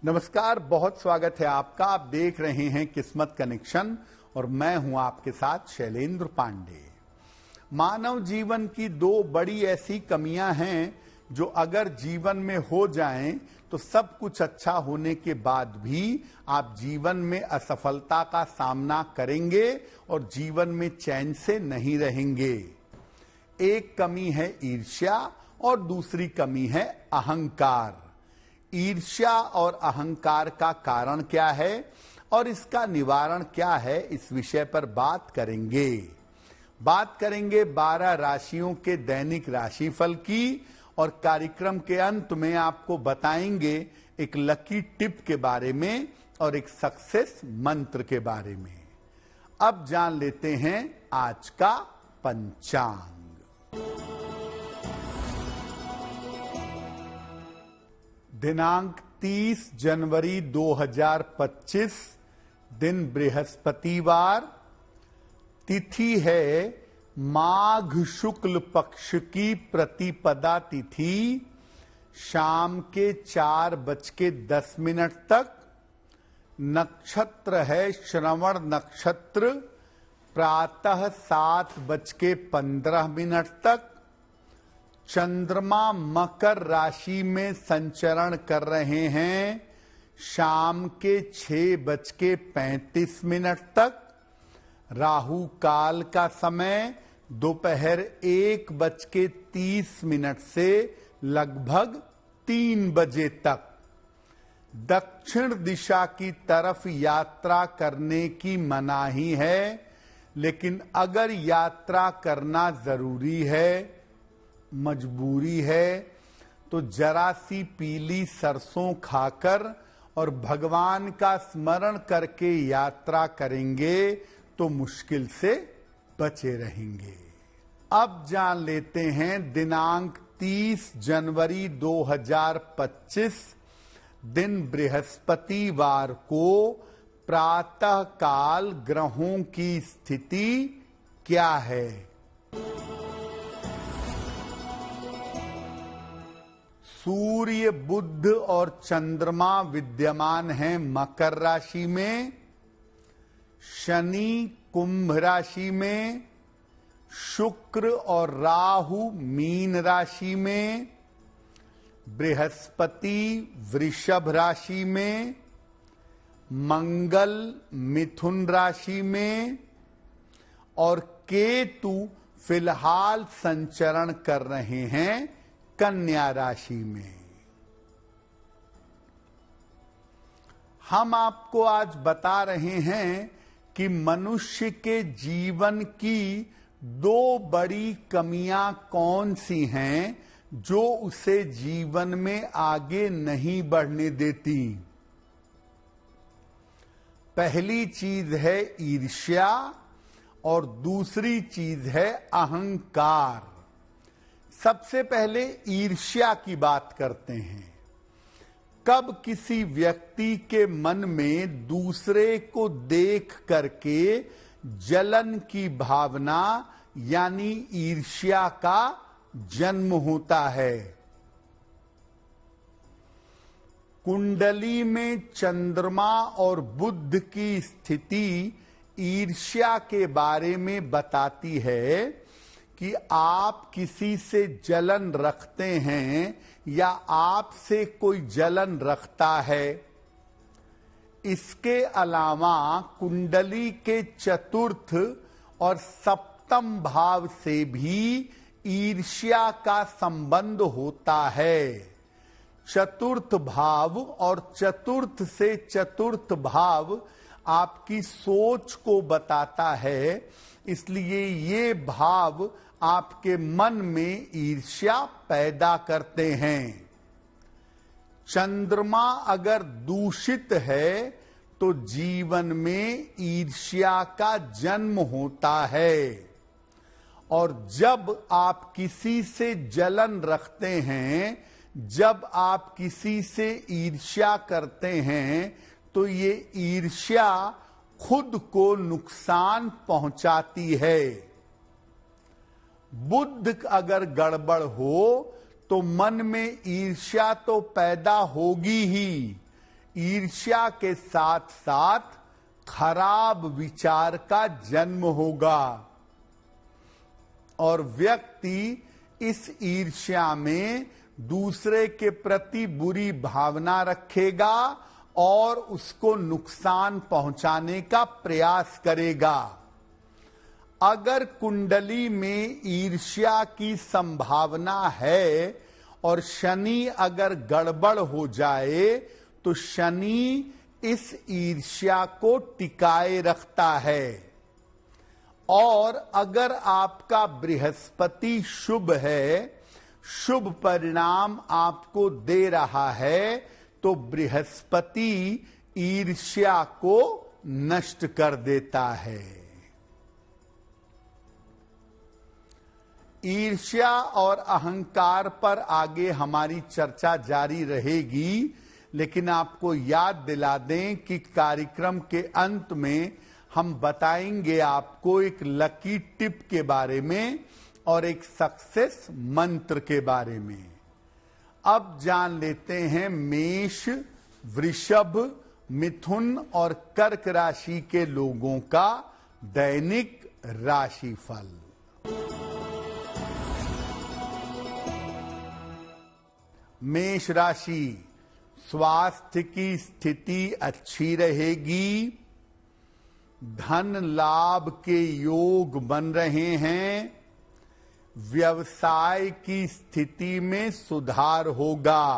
नमस्कार, बहुत स्वागत है आपका। आप देख रहे हैं किस्मत कनेक्शन और मैं हूं आपके साथ शैलेंद्र पांडे। मानव जीवन की दो बड़ी ऐसी कमियां हैं जो अगर जीवन में हो जाएं तो सब कुछ अच्छा होने के बाद भी आप जीवन में असफलता का सामना करेंगे और जीवन में चैन से नहीं रहेंगे। एक कमी है ईर्ष्या और दूसरी कमी है अहंकार। ईर्ष्या और अहंकार का कारण क्या है और इसका निवारण क्या है, इस विषय पर बात करेंगे। 12 राशियों के दैनिक राशिफल की और कार्यक्रम के अंत में आपको बताएंगे एक लकी टिप के बारे में और एक सक्सेस मंत्र के बारे में। अब जान लेते हैं आज का पंचांग। दिनांक 30 जनवरी 2025, दिन बृहस्पतिवार, तिथि है माघ शुक्ल पक्ष की प्रतिपदा तिथि, शाम के 4:10 तक। नक्षत्र है श्रवण नक्षत्र, प्रातः 7:15 तक। चंद्रमा मकर राशि में संचरण कर रहे हैं, शाम के 6:35 तक। राहु काल का समय दोपहर 1:30 से लगभग 3 बजे तक। दक्षिण दिशा की तरफ यात्रा करने की मनाही है, लेकिन अगर यात्रा करना जरूरी है, मजबूरी है, तो जरा सी पीली सरसों खाकर और भगवान का स्मरण करके यात्रा करेंगे तो मुश्किल से बचे रहेंगे। अब जान लेते हैं दिनांक 30 जनवरी 2025, दिन बृहस्पतिवार को प्रातः काल ग्रहों की स्थिति क्या है। सूर्य, बुध और चंद्रमा विद्यमान हैं मकर राशि में, शनि कुंभ राशि में, शुक्र और राहु मीन राशि में, बृहस्पति वृषभ राशि में, मंगल मिथुन राशि में और केतु फिलहाल संचरण कर रहे हैं कन्या राशि में। हम आपको आज बता रहे हैं कि मनुष्य के जीवन की दो बड़ी कमियां कौन सी हैं जो उसे जीवन में आगे नहीं बढ़ने देती। पहली चीज है ईर्ष्या और दूसरी चीज है अहंकार। सबसे पहले ईर्ष्या की बात करते हैं। कब किसी व्यक्ति के मन में दूसरे को देख करके जलन की भावना यानी ईर्ष्या का जन्म होता है। कुंडली में चंद्रमा और बुध की स्थिति ईर्ष्या के बारे में बताती है कि आप किसी से जलन रखते हैं या आपसे कोई जलन रखता है। इसके अलावा कुंडली के चतुर्थ और सप्तम भाव से भी ईर्ष्या का संबंध होता है। चतुर्थ भाव और चतुर्थ से चतुर्थ भाव आपकी सोच को बताता है, इसलिए ये भाव आपके मन में ईर्ष्या पैदा करते हैं। चंद्रमा अगर दूषित है तो जीवन में ईर्ष्या का जन्म होता है और जब आप किसी से जलन रखते हैं, जब आप किसी से ईर्ष्या करते हैं तो ये ईर्ष्या खुद को नुकसान पहुंचाती है। बुद्ध अगर गड़बड़ हो तो मन में ईर्ष्या तो पैदा होगी ही, ईर्ष्या के साथ साथ खराब विचार का जन्म होगा और व्यक्ति इस ईर्ष्या में दूसरे के प्रति बुरी भावना रखेगा और उसको नुकसान पहुंचाने का प्रयास करेगा। अगर कुंडली में ईर्ष्या की संभावना है और शनि अगर गड़बड़ हो जाए तो शनि इस ईर्ष्या को टिकाए रखता है। और अगर आपका बृहस्पति शुभ है, शुभ परिणाम आपको दे रहा है, तो बृहस्पति ईर्ष्या को नष्ट कर देता है। ईर्ष्या और अहंकार पर आगे हमारी चर्चा जारी रहेगी, लेकिन आपको याद दिला दें कि कार्यक्रम के अंत में हम बताएंगे आपको एक लकी टिप के बारे में और एक सक्सेस मंत्र के बारे में। अब जान लेते हैं मेष, वृषभ, मिथुन और कर्क राशि के लोगों का दैनिक राशिफल। मेष राशि, स्वास्थ्य की स्थिति अच्छी रहेगी। धन लाभ के योग बन रहे हैं। व्यवसाय की स्थिति में सुधार होगा।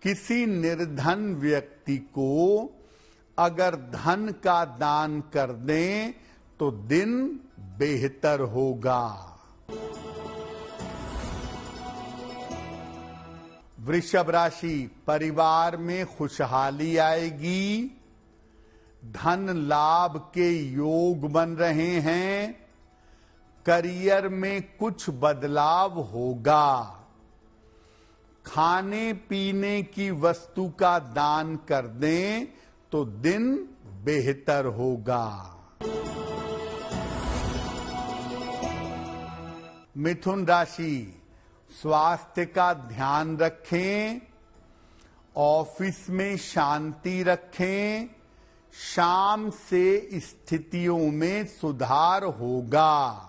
किसी निर्धन व्यक्ति को अगर धन का दान कर दें तो दिन बेहतर होगा। वृषभ राशि, परिवार में खुशहाली आएगी। धन लाभ के योग बन रहे हैं। करियर में कुछ बदलाव होगा। खाने पीने की वस्तु का दान कर दें तो दिन बेहतर होगा। मिथुन राशि, स्वास्थ्य का ध्यान रखें। ऑफिस में शांति रखें। शाम से स्थितियों में सुधार होगा।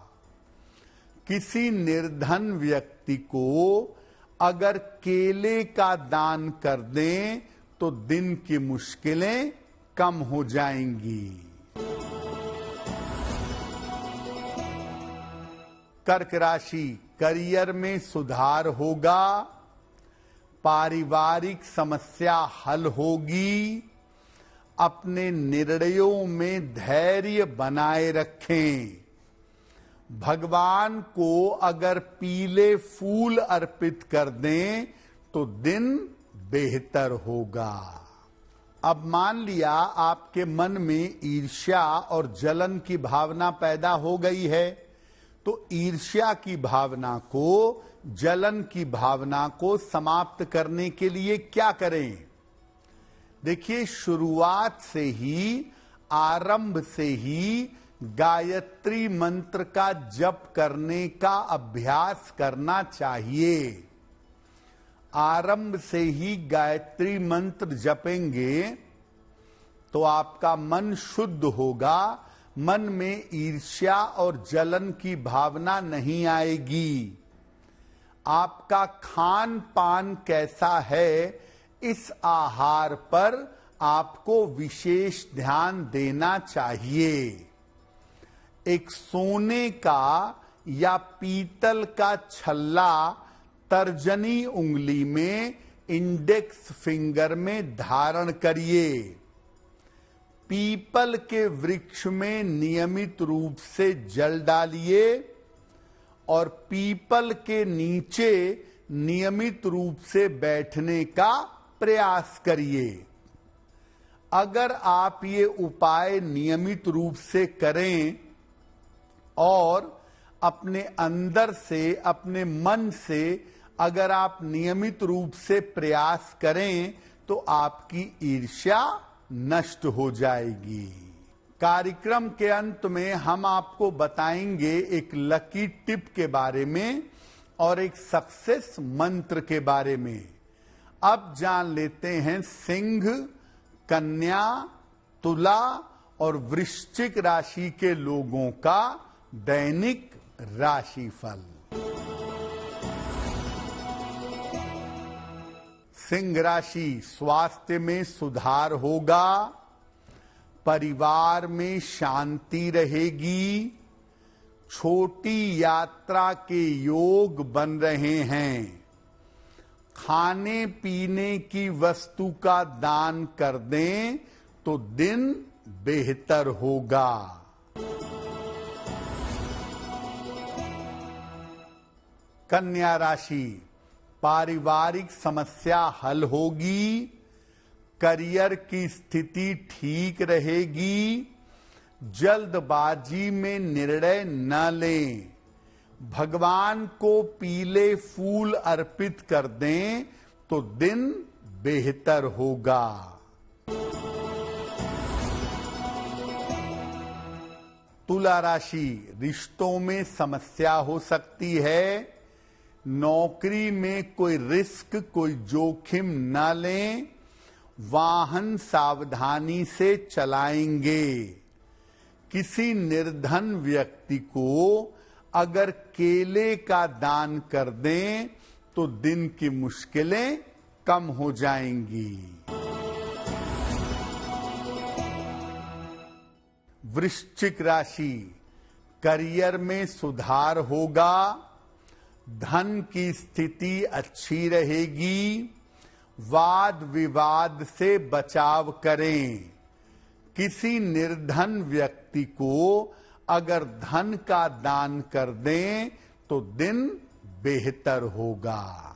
किसी निर्धन व्यक्ति को अगर केले का दान कर दें तो दिन की मुश्किलें कम हो जाएंगी। कर्क राशि, करियर में सुधार होगा। पारिवारिक समस्या हल होगी। अपने निर्णयों में धैर्य बनाए रखें। भगवान को अगर पीले फूल अर्पित कर दें तो दिन बेहतर होगा। अब मान लिया आपके मन में ईर्ष्या और जलन की भावना पैदा हो गई है, तो ईर्ष्या की भावना को, जलन की भावना को समाप्त करने के लिए क्या करें? देखिए, शुरुआत से ही, आरंभ से ही गायत्री मंत्र का जप करने का अभ्यास करना चाहिए। आरंभ से ही गायत्री मंत्र जपेंगे तो आपका मन शुद्ध होगा। मन में ईर्ष्या और जलन की भावना नहीं आएगी। आपका खान पान कैसा है, इस आहार पर आपको विशेष ध्यान देना चाहिए। एक सोने का या पीतल का छल्ला तर्जनी उंगली में, इंडेक्स फिंगर में धारण करिए। पीपल के वृक्ष में नियमित रूप से जल डालिए और पीपल के नीचे नियमित रूप से बैठने का प्रयास करिए। अगर आप ये उपाय नियमित रूप से करें और अपने अंदर से, अपने मन से अगर आप नियमित रूप से प्रयास करें तो आपकी ईर्ष्या नष्ट हो जाएगी। कार्यक्रम के अंत में हम आपको बताएंगे एक लकी टिप के बारे में और एक सक्सेस मंत्र के बारे में। अब जान लेते हैं सिंह, कन्या, तुला और वृश्चिक राशि के लोगों का दैनिक राशिफल। सिंह राशि, स्वास्थ्य में सुधार होगा, परिवार में शांति रहेगी, छोटी यात्रा के योग बन रहे हैं, खाने पीने की वस्तु का दान कर दें तो दिन बेहतर होगा। कन्या राशि, पारिवारिक समस्या हल होगी, करियर की स्थिति ठीक रहेगी, जल्दबाजी में निर्णय न लें, भगवान को पीले फूल अर्पित कर दें तो दिन बेहतर होगा। तुला राशि, रिश्तों में समस्या हो सकती है, नौकरी में कोई रिस्क, कोई जोखिम न लें, वाहन सावधानी से चलाएंगे, किसी निर्धन व्यक्ति को अगर केले का दान कर दें तो दिन की मुश्किलें कम हो जाएंगी। वृश्चिक राशि, करियर में सुधार होगा, धन की स्थिति अच्छी रहेगी, वाद विवाद से बचाव करें, किसी निर्धन व्यक्ति को अगर धन का दान कर दें तो दिन बेहतर होगा।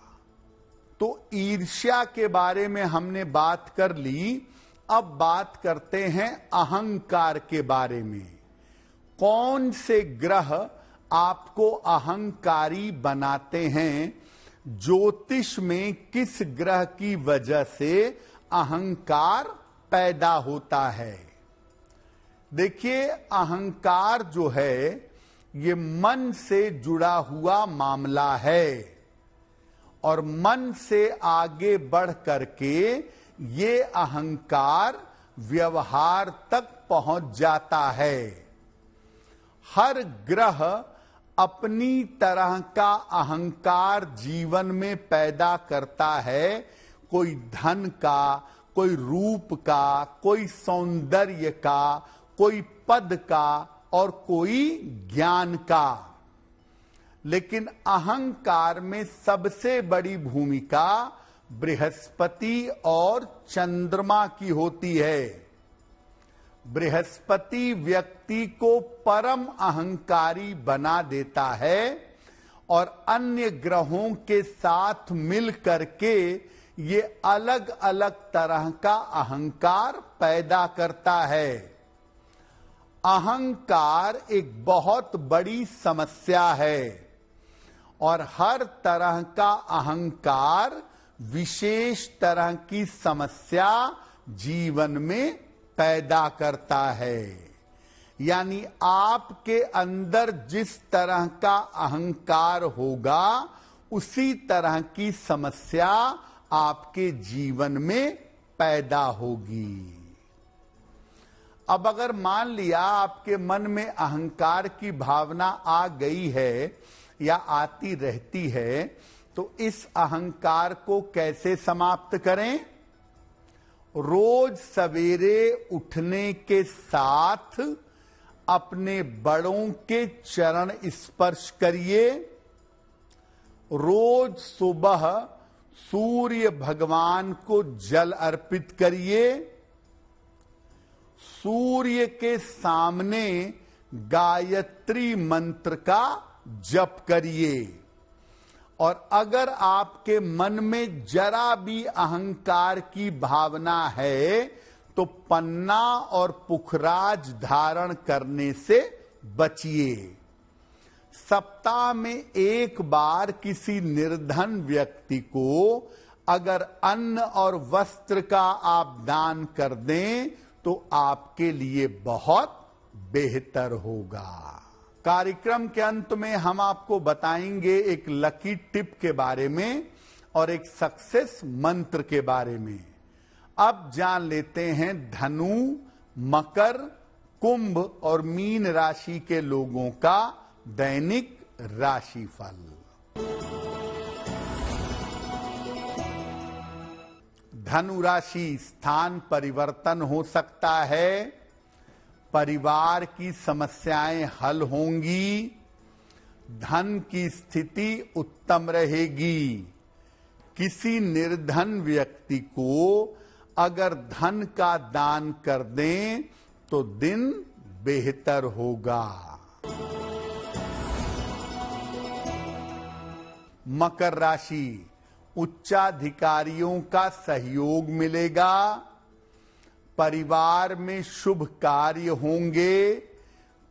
तो ईर्ष्या के बारे में हमने बात कर ली, अब बात करते हैं अहंकार के बारे में। कौन से ग्रह आपको अहंकारी बनाते हैं? ज्योतिष में किस ग्रह की वजह से अहंकार पैदा होता है? देखिए, अहंकार जो है ये मन से जुड़ा हुआ मामला है और मन से आगे बढ़ करके ये अहंकार व्यवहार तक पहुंच जाता है। हर ग्रह अपनी तरह का अहंकार जीवन में पैदा करता है, कोई धन का, कोई रूप का, कोई सौंदर्य का, कोई पद का और कोई ज्ञान का। लेकिन अहंकार में सबसे बड़ी भूमिका बृहस्पति और चंद्रमा की होती है। बृहस्पति व्यक्ति को परम अहंकारी बना देता है और अन्य ग्रहों के साथ मिल करके ये अलग अलग तरह का अहंकार पैदा करता है। अहंकार एक बहुत बड़ी समस्या है और हर तरह का अहंकार विशेष तरह की समस्या जीवन में पैदा करता है। यानी आपके अंदर जिस तरह का अहंकार होगा उसी तरह की समस्या आपके जीवन में पैदा होगी। अब अगर मान लिया आपके मन में अहंकार की भावना आ गई है या आती रहती है, तो इस अहंकार को कैसे समाप्त करें? रोज सवेरे उठने के साथ अपने बड़ों के चरण स्पर्श करिए। रोज सुबह सूर्य भगवान को जल अर्पित करिए। सूर्य के सामने गायत्री मंत्र का जप करिए। और अगर आपके मन में जरा भी अहंकार की भावना है तो पन्ना और पुखराज धारण करने से बचिए। सप्ताह में एक बार किसी निर्धन व्यक्ति को अगर अन्न और वस्त्र का आप दान कर दें तो आपके लिए बहुत बेहतर होगा। कार्यक्रम के अंत में हम आपको बताएंगे एक लकी टिप के बारे में। और एक सक्सेस मंत्र के बारे में। अब जान लेते हैं धनु, मकर, कुंभ और मीन राशि के लोगों का दैनिक राशिफल। धनु राशि, स्थान परिवर्तन हो सकता है, परिवार की समस्याएं हल होंगी, धन की स्थिति उत्तम रहेगी। किसी निर्धन व्यक्ति को अगर धन का दान कर दें तो दिन बेहतर होगा। मकर राशि, उच्चाधिकारियों का सहयोग मिलेगा, परिवार में शुभ कार्य होंगे,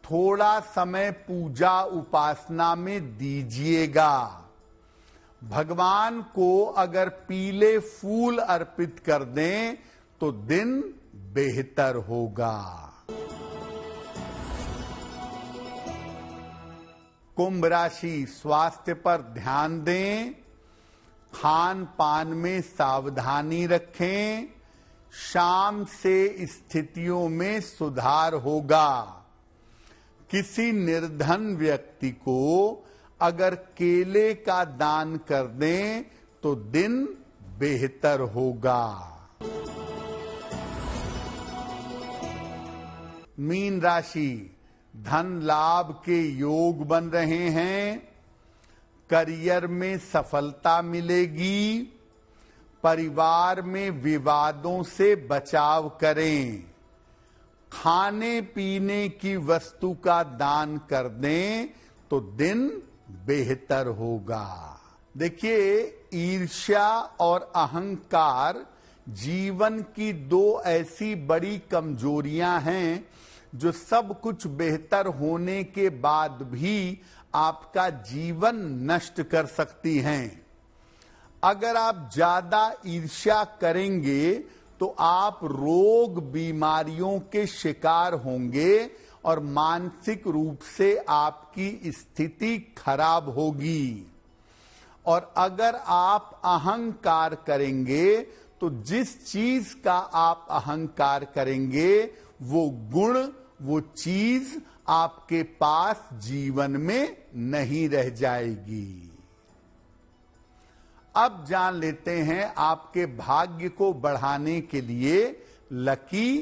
थोड़ा समय पूजा उपासना में दीजिएगा। भगवान को अगर पीले फूल अर्पित कर दें तो दिन बेहतर होगा। कुंभ राशि, स्वास्थ्य पर ध्यान दें, खान पान में सावधानी रखें, शाम से स्थितियों में सुधार होगा। किसी निर्धन व्यक्ति को अगर केले का दान कर दें तो दिन बेहतर होगा। मीन राशि, धन लाभ के योग बन रहे हैं, करियर में सफलता मिलेगी, परिवार में विवादों से बचाव करें, खाने पीने की वस्तु का दान कर दें तो दिन बेहतर होगा। देखिए, ईर्ष्या और अहंकार जीवन की दो ऐसी बड़ी कमजोरियां हैं जो सब कुछ बेहतर होने के बाद भी आपका जीवन नष्ट कर सकती हैं। अगर आप ज्यादा ईर्ष्या करेंगे तो आप रोग बीमारियों के शिकार होंगे और मानसिक रूप से आपकी स्थिति खराब होगी। और अगर आप अहंकार करेंगे तो जिस चीज का आप अहंकार करेंगे वो गुण, वो चीज आपके पास जीवन में नहीं रह जाएगी। अब जान लेते हैं आपके भाग्य को बढ़ाने के लिए लकी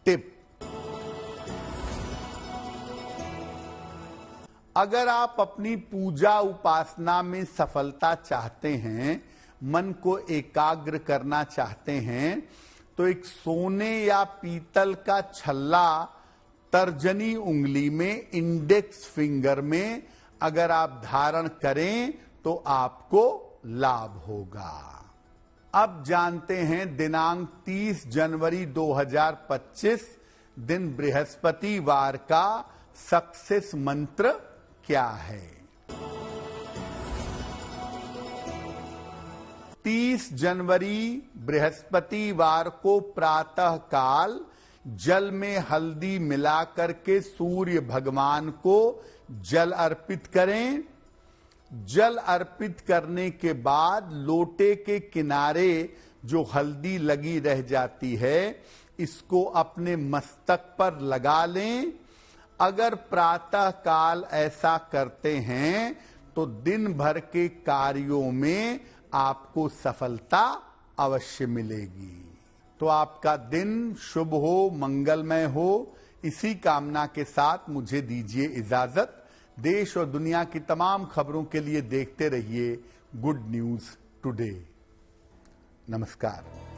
टिप। अगर आप अपनी पूजा उपासना में सफलता चाहते हैं, मन को एकाग्र करना चाहते हैं, तो एक सोने या पीतल का छल्ला तर्जनी उंगली में, इंडेक्स फिंगर में अगर आप धारण करें तो आपको लाभ होगा। अब जानते हैं दिनांक 30 जनवरी 2025 दिन बृहस्पतिवार का सक्सेस मंत्र क्या है। 30 जनवरी बृहस्पतिवार को प्रातः काल जल में हल्दी मिलाकर के सूर्य भगवान को जल अर्पित करें। जल अर्पित करने के बाद लोटे के किनारे जो हल्दी लगी रह जाती है, इसको अपने मस्तक पर लगा लें। अगर प्रातः काल ऐसा करते हैं तो दिन भर के कार्यों में आपको सफलता अवश्य मिलेगी। तो आपका दिन शुभ हो, मंगलमय हो, इसी कामना के साथ मुझे दीजिए इजाजत। देश और दुनिया की तमाम खबरों के लिए देखते रहिए गुड न्यूज टुडे। नमस्कार।